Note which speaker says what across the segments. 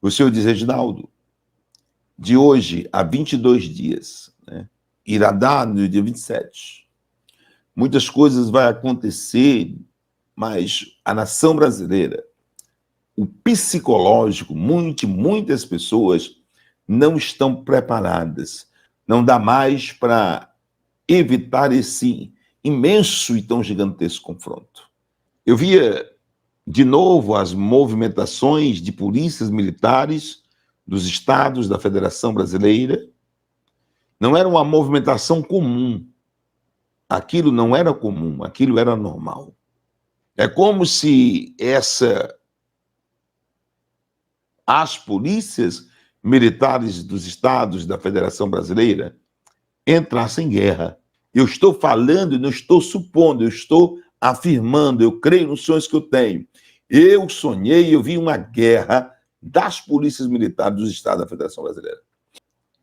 Speaker 1: O senhor diz, Reginaldo, de hoje a 22 dias, né, irá dar no dia 27. Muitas coisas vão acontecer, mas a nação brasileira, o psicológico, muitas pessoas não estão preparadas. Não dá mais para evitar esse imenso e tão gigantesco confronto. Eu via de novo as movimentações de polícias militares dos estados da Federação Brasileira. Não era uma movimentação comum. Aquilo não era comum, aquilo era normal. É como se as polícias militares dos estados da Federação Brasileira entrassem em guerra. Eu estou falando, não estou supondo, eu estou afirmando, eu creio nos sonhos que eu tenho. Eu sonhei, eu vi uma guerra das polícias militares dos estados da Federação Brasileira.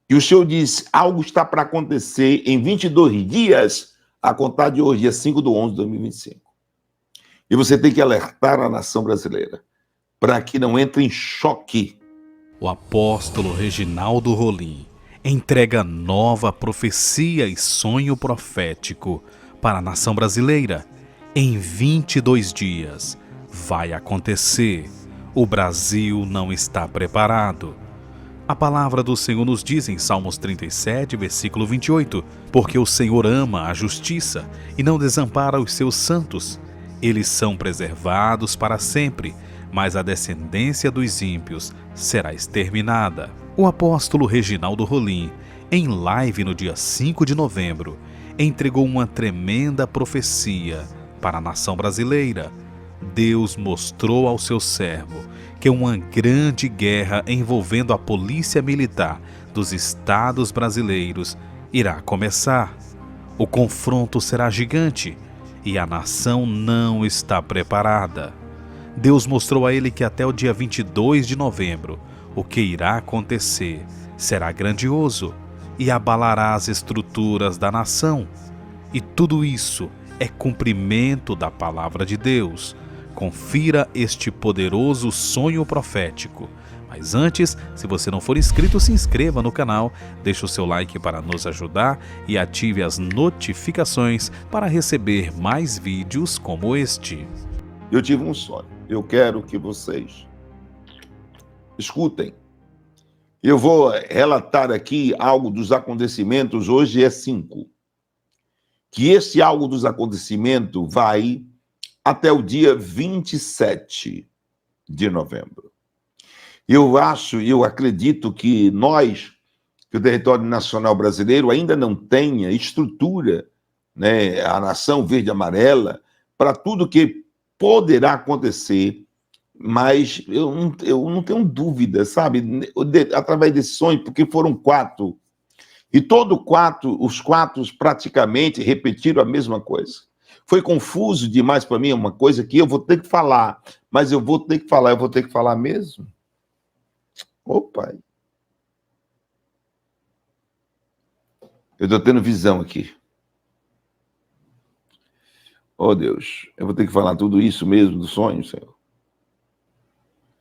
Speaker 1: E o senhor disse, algo está para acontecer em 22 dias, a contar de hoje, dia 5/11/2025. E você tem que alertar a nação brasileira para que não entre em choque.
Speaker 2: O apóstolo Reginaldo Rolim entrega nova profecia e sonho profético para a nação brasileira. Em 22 dias vai acontecer. O Brasil não está preparado. A palavra do Senhor nos diz em Salmos 37, versículo 28, porque o Senhor ama a justiça e não desampara os seus santos. Eles são preservados para sempre, mas a descendência dos ímpios será exterminada. O apóstolo Reginaldo Rolim, em live no dia 5 de novembro, entregou uma tremenda profecia para a nação brasileira. Deus mostrou ao seu servo que uma grande guerra envolvendo a polícia militar dos estados brasileiros irá começar. O confronto será gigante e a nação não está preparada. Deus mostrou a ele que até o dia 22 de novembro, o que irá acontecer será grandioso e abalará as estruturas da nação. E tudo isso é cumprimento da palavra de Deus. Confira este poderoso sonho profético. Mas antes, se você não for inscrito, se inscreva no canal, deixe o seu like para nos ajudar e ative as notificações para receber mais vídeos como este.
Speaker 1: Eu tive um sonho. Eu quero que vocês escutem. Eu vou relatar aqui algo dos acontecimentos, hoje é 5. Que esse algo dos acontecimentos vai até o dia 27 de novembro. Eu acredito que que o território nacional brasileiro ainda não tenha estrutura, né, a nação verde e amarela, para tudo que poderá acontecer, mas eu não tenho dúvida, sabe, através desse sonho, porque foram 4, e os 4 praticamente repetiram a mesma coisa. Foi confuso demais para mim, uma coisa que eu vou ter que falar, mas eu vou ter que falar mesmo? Ô, pai. Eu estou tendo visão aqui. Oh, Deus, eu vou ter que falar tudo isso mesmo do sonho, Senhor.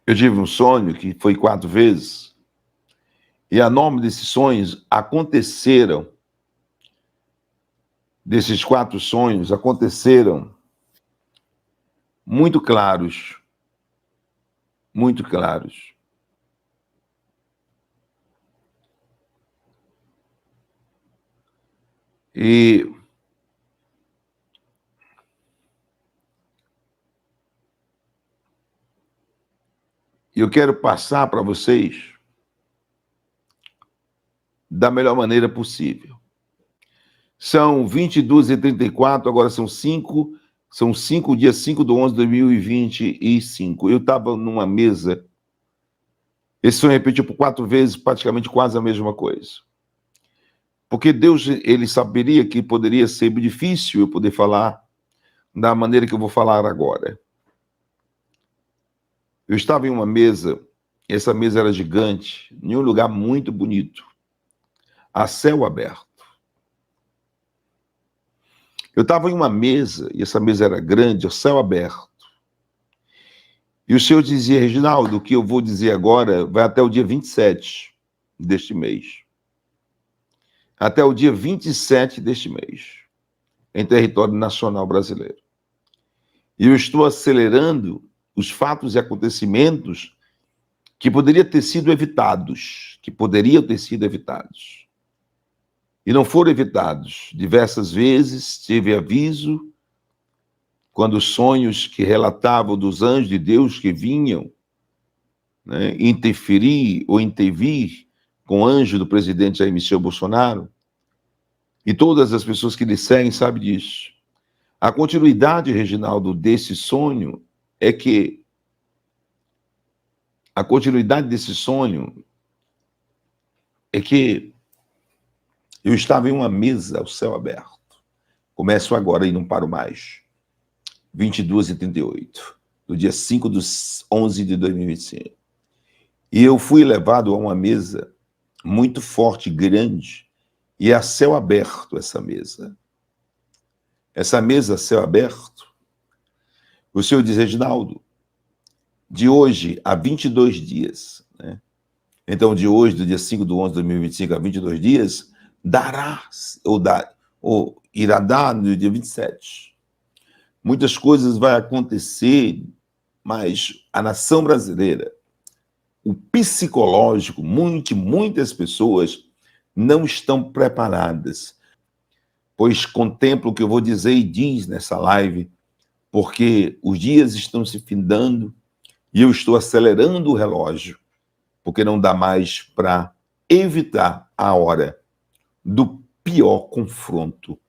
Speaker 1: Eu tive um sonho que foi 4 vezes, e a nome desses sonhos aconteceram, desses 4 sonhos aconteceram muito claros, muito claros. E eu quero passar para vocês da melhor maneira possível. São 22h34, agora são 5 dias 5/11/2025. Eu estava numa mesa, esse sonho repetiu por 4 vezes, praticamente quase a mesma coisa. Porque Deus, ele saberia que poderia ser difícil eu poder falar da maneira que eu vou falar agora. Eu estava em uma mesa, essa mesa era gigante, em um lugar muito bonito, a céu aberto. Eu estava em uma mesa, e essa mesa era grande, a céu aberto. E o Senhor dizia: Reginaldo, o que eu vou dizer agora vai até o dia 27 deste mês. Até o dia 27 deste mês, em território nacional brasileiro. E eu estou acelerando os fatos e acontecimentos que poderiam ter sido evitados, E não foram evitados. Diversas vezes tive aviso, quando os sonhos que relatavam dos anjos de Deus que vinham, né, interferir ou intervir com o anjo do presidente Jair Messias Bolsonaro, e todas as pessoas que lhe seguem sabem disso. A continuidade, Reginaldo, desse sonho é que eu estava em uma mesa ao céu aberto. Começo agora e não paro mais. 22h38, do dia 5/11 de 2025. E eu fui levado a uma mesa muito forte, grande, e a céu aberto essa mesa. Essa mesa a céu aberto, o Senhor diz: Reginaldo, de hoje a 22 dias, né? Então, de hoje, do dia 5/11/2025 a 22 dias, irá dar no dia 27. Muitas coisas vão acontecer, mas a nação brasileira, o psicológico, muitas pessoas não estão preparadas, pois contempla o que eu vou dizer e diz nessa live, porque os dias estão se findando e eu estou acelerando o relógio, porque não dá mais para evitar a hora do pior confronto,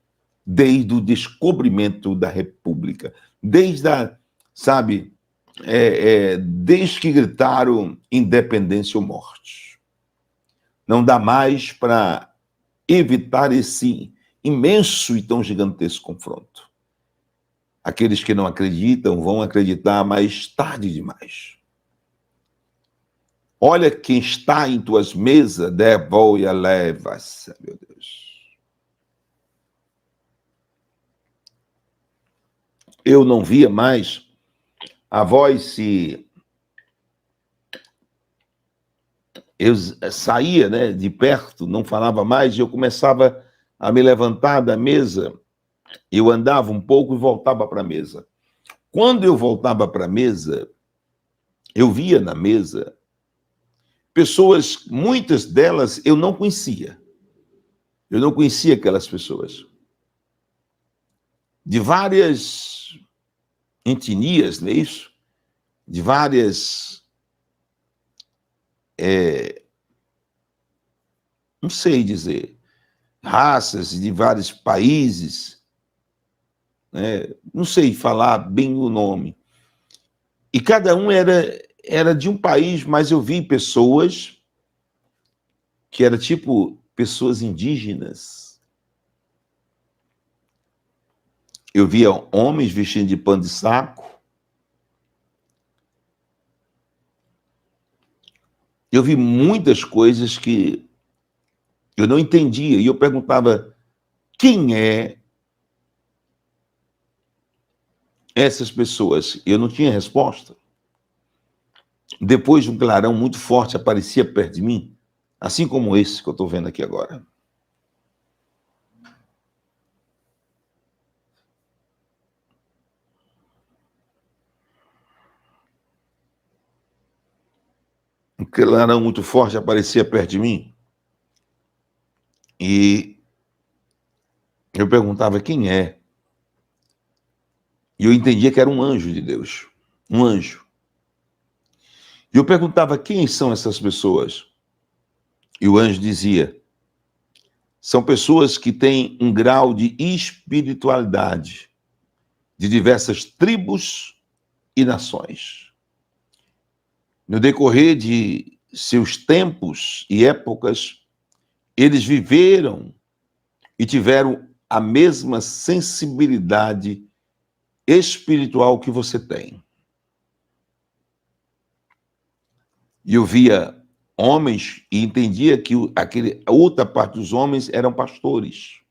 Speaker 1: desde o descobrimento da República, desde que gritaram independência ou morte. Não dá mais para evitar esse imenso e tão gigantesco confronto. Aqueles que não acreditam vão acreditar mais tarde demais. Olha quem está em tuas mesas, devolve a leva-se, meu Deus. Eu não via mais a voz se... Eu saía, né, de perto, não falava mais, e eu começava a me levantar da mesa, eu andava um pouco e voltava para a mesa. Quando eu voltava para a mesa, eu via na mesa pessoas, muitas delas eu não conhecia. Eu não conhecia aquelas pessoas. De várias etnias, não é isso? De várias... não sei dizer, raças de vários países, né? Não sei falar bem o nome. E cada um era de um país, mas eu vi pessoas que eram tipo pessoas indígenas. Eu via homens vestindo de pano de saco. Eu vi muitas coisas que eu não entendia. E eu perguntava: quem é essas pessoas? Eu não tinha resposta. Depois, um clarão muito forte aparecia perto de mim, assim como esse que eu estou vendo aqui agora. Um clarão muito forte aparecia perto de mim. E eu perguntava: quem é? E eu entendia que era um anjo de Deus. Um anjo. E eu perguntava: quem são essas pessoas? E o anjo dizia: são pessoas que têm um grau de espiritualidade de diversas tribos e nações. No decorrer de seus tempos e épocas, eles viveram e tiveram a mesma sensibilidade espiritual que você tem. E eu via homens e entendia que a outra parte dos homens eram pastores.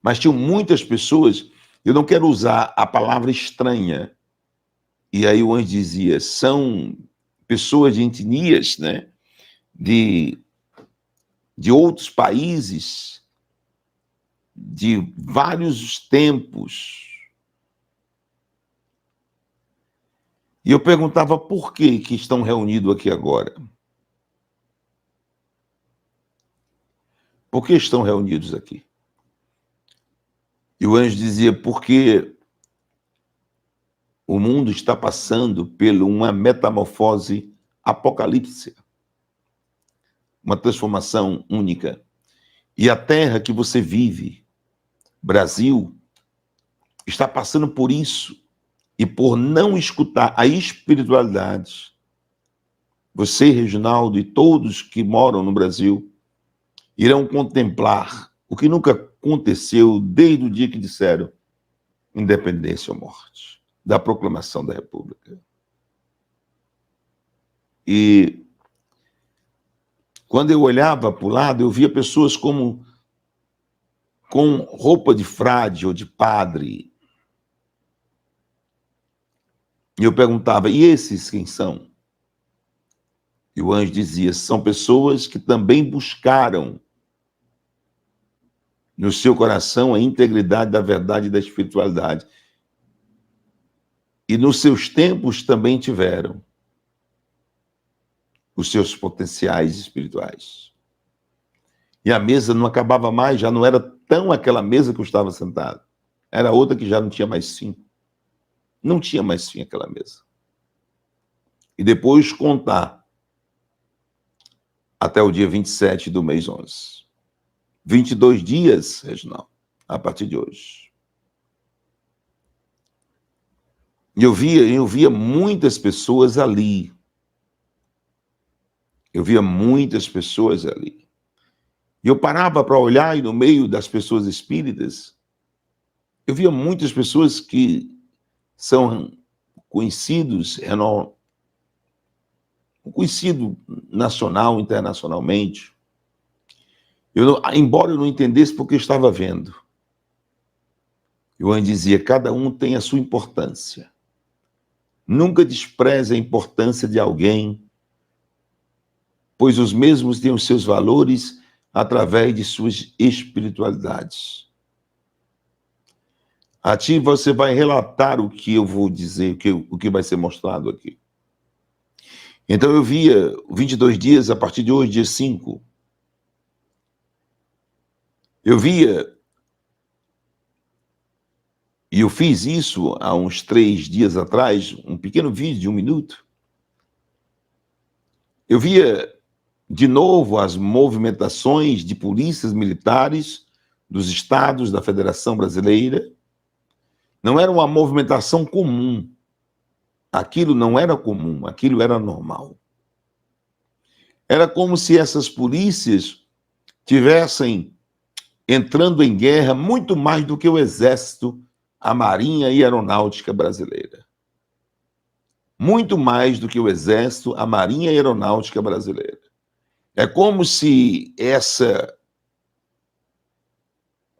Speaker 1: Mas tinham muitas pessoas, eu não quero usar a palavra estranha, E aí o anjo dizia, são pessoas de etnias, né, de outros países, de vários tempos. E eu perguntava por que estão reunidos aqui agora? Por que estão reunidos aqui? E o anjo dizia, porque o mundo está passando por uma metamorfose apocalíptica, uma transformação única. E a terra que você vive, Brasil, está passando por isso. E por não escutar a espiritualidade, você, Reginaldo, e todos que moram no Brasil, irão contemplar o que nunca aconteceu desde o dia que disseram independência ou morte, da proclamação da República. E quando eu olhava para o lado, eu via pessoas com roupa de frade ou de padre. E eu perguntava, e esses quem são? E o anjo dizia, são pessoas que também buscaram no seu coração a integridade da verdade e da espiritualidade. E nos seus tempos também tiveram os seus potenciais espirituais. E a mesa não acabava mais, já não era tão aquela mesa que eu estava sentado. Era outra que já não tinha mais fim. Não tinha mais fim aquela mesa. E depois contar até o dia 27 do mês 11. 22 dias, Reginaldo, a partir de hoje. E eu via muitas pessoas ali. Eu via muitas pessoas ali. E eu parava para olhar e no meio das pessoas espíritas, eu via muitas pessoas que são conhecidos, conhecido nacional, internacionalmente. Embora eu não entendesse porque eu estava vendo. O anjo dizia, cada um tem a sua importância. Nunca despreze a importância de alguém, pois os mesmos têm os seus valores através de suas espiritualidades. A ti você vai relatar o que eu vou dizer, o que vai ser mostrado aqui. Então eu via 22 dias, a partir de hoje, dia 5. Eu via, e eu fiz isso há uns 3 dias atrás, um pequeno vídeo de 1 minuto. Eu via de novo as movimentações de polícias militares dos estados da Federação Brasileira. Não era uma movimentação comum. Aquilo não era comum, aquilo era normal. Era como se essas polícias tivessem entrando em guerra muito mais do que o Exército, a Marinha e a Aeronáutica brasileira. Muito mais do que o Exército, a Marinha e a Aeronáutica brasileira. É como se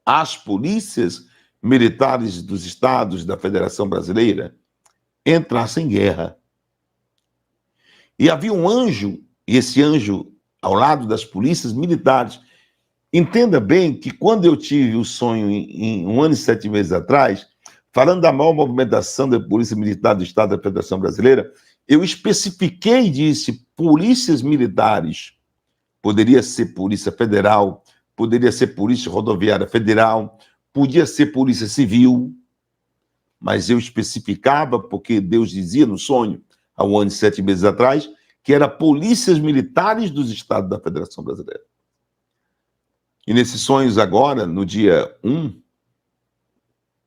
Speaker 1: as polícias militares dos estados da Federação Brasileira entrassem em guerra. E havia um anjo, e esse anjo ao lado das polícias militares. Entenda bem que quando eu tive o sonho em 1 ano e 7 meses atrás, falando da maior movimentação da Polícia Militar do Estado da Federação Brasileira, eu especifiquei e disse polícias militares. Poderia ser Polícia Federal, poderia ser Polícia Rodoviária Federal, podia ser Polícia Civil, mas eu especificava porque Deus dizia no sonho, há 1 ano e 7 meses atrás, que era polícias militares dos estados da Federação Brasileira. E nesses sonhos agora, no dia 1,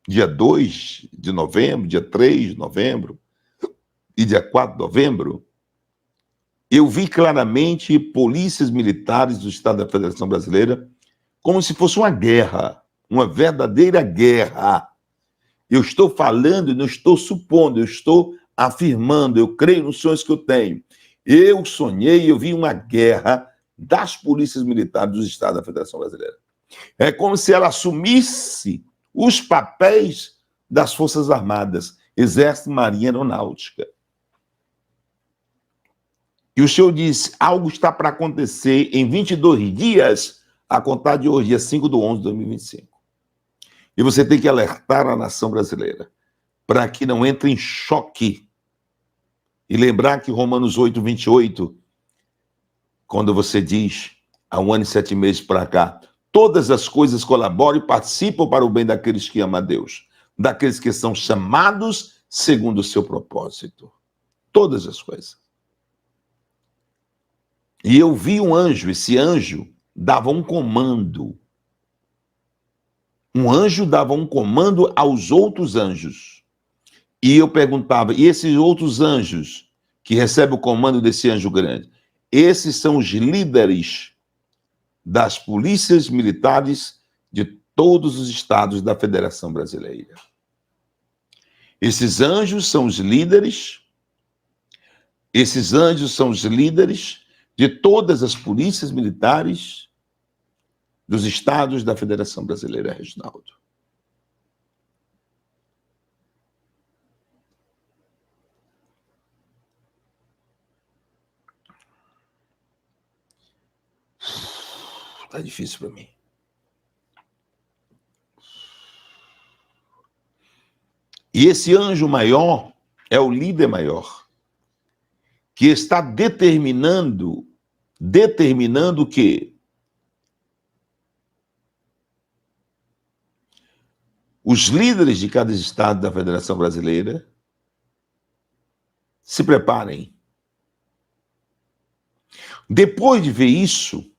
Speaker 1: dia 2 de novembro, dia 3 de novembro e dia 4 de novembro, eu vi claramente polícias militares do Estado da Federação Brasileira como se fosse uma guerra, uma verdadeira guerra. Eu estou falando, não estou supondo, eu estou afirmando, eu creio nos sonhos que eu tenho. Eu sonhei, eu vi uma guerra das polícias militares do Estado da Federação Brasileira. É como se ela assumisse os papéis das Forças Armadas Exército, Marinha, Aeronáutica. E o Senhor disse, algo está para acontecer em 22 dias, a contar de hoje, dia 5/11/2025. E você tem que alertar a nação brasileira para que não entre em choque. E lembrar que Romanos 8:28, quando você diz, há 1 ano e 7 meses para cá, todas as coisas colaboram e participam para o bem daqueles que amam a Deus, daqueles que são chamados segundo o seu propósito. Todas as coisas. E eu vi um anjo, esse anjo dava um comando. Um anjo dava um comando aos outros anjos. E eu perguntava, e esses outros anjos que recebem o comando desse anjo grande? Esses são os líderes das polícias militares de todos os estados da Federação Brasileira. Esses anjos são os líderes de todas as polícias militares dos estados da Federação Brasileira, Reginaldo. Tá difícil para mim. E esse anjo maior é o líder maior, que está determinando o quê? Os líderes de cada estado da Federação Brasileira se preparem. Depois de ver isso,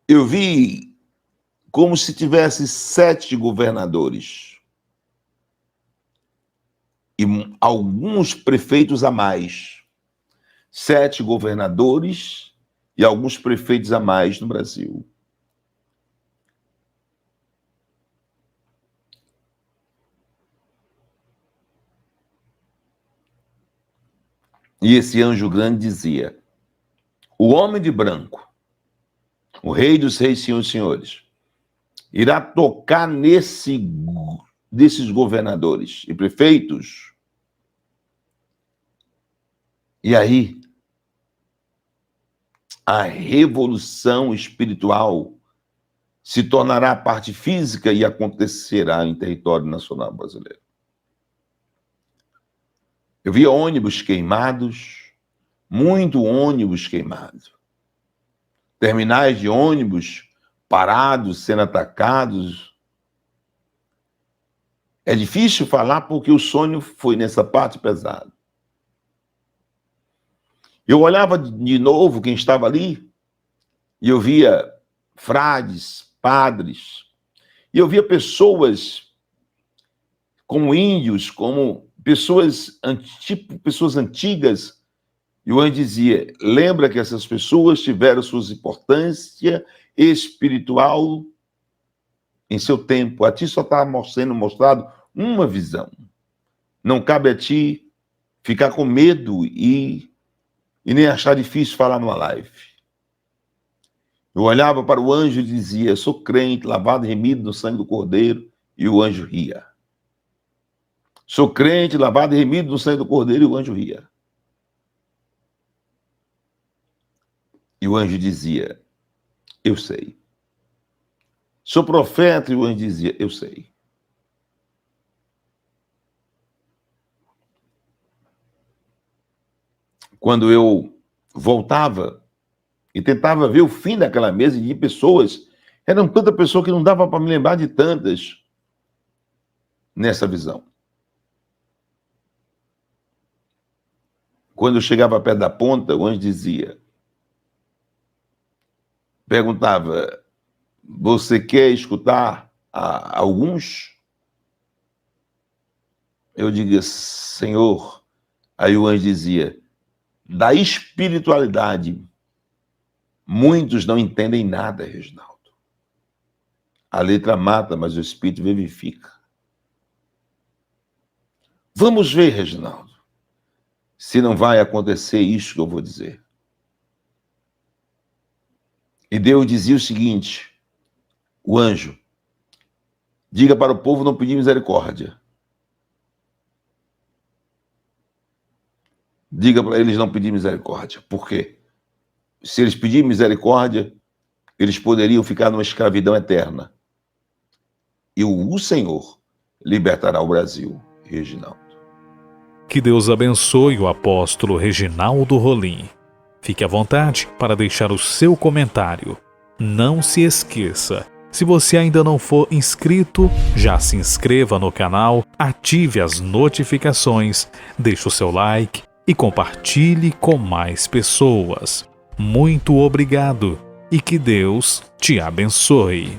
Speaker 1: eu vi como se tivesse 7 governadores e alguns prefeitos a mais. 7 governadores e alguns prefeitos a mais no Brasil. E esse anjo grande dizia, o homem de branco, o rei dos reis, senhores e senhores, irá tocar desses governadores e prefeitos. E aí, a revolução espiritual se tornará parte física e acontecerá em território nacional brasileiro. Eu via ônibus queimados, muito ônibus queimado. Terminais de ônibus parados, sendo atacados. É difícil falar porque o sonho foi nessa parte pesada. Eu olhava de novo quem estava ali e eu via frades, padres, e eu via pessoas como índios, como pessoas antigas, e o anjo dizia, lembra que essas pessoas tiveram sua importância espiritual em seu tempo, a ti só está sendo mostrado uma visão. Não cabe a ti ficar com medo e nem achar difícil falar numa live. Eu olhava para o anjo e dizia, sou crente, lavado e remido no sangue do Cordeiro, e o anjo ria. Sou crente, lavado e remido no sangue do Cordeiro, e o anjo ria. E o anjo dizia, eu sei. Sou profeta, e o anjo dizia, eu sei. Quando eu voltava e tentava ver o fim daquela mesa de pessoas, eram tanta pessoa que não dava para me lembrar de tantas nessa visão. Quando eu chegava perto da ponta, o anjo dizia, perguntava, você quer escutar alguns? Eu digo, Senhor. Aí o anjo dizia, da espiritualidade, muitos não entendem nada, Reginaldo. A letra mata, mas o espírito vivifica. Vamos ver, Reginaldo, se não vai acontecer isso que eu vou dizer. E Deus dizia o seguinte, o anjo, Diga para o povo não pedir misericórdia. Diga para eles não pedir misericórdia. Por quê? Se eles pedirem misericórdia, eles poderiam ficar numa escravidão eterna. E o Senhor libertará o Brasil, Reginaldo.
Speaker 2: Que Deus abençoe o apóstolo Reginaldo Rolim. Fique à vontade para deixar o seu comentário. Não se esqueça, se você ainda não for inscrito, já se inscreva no canal, ative as notificações, deixe o seu like e compartilhe com mais pessoas. Muito obrigado e que Deus te abençoe.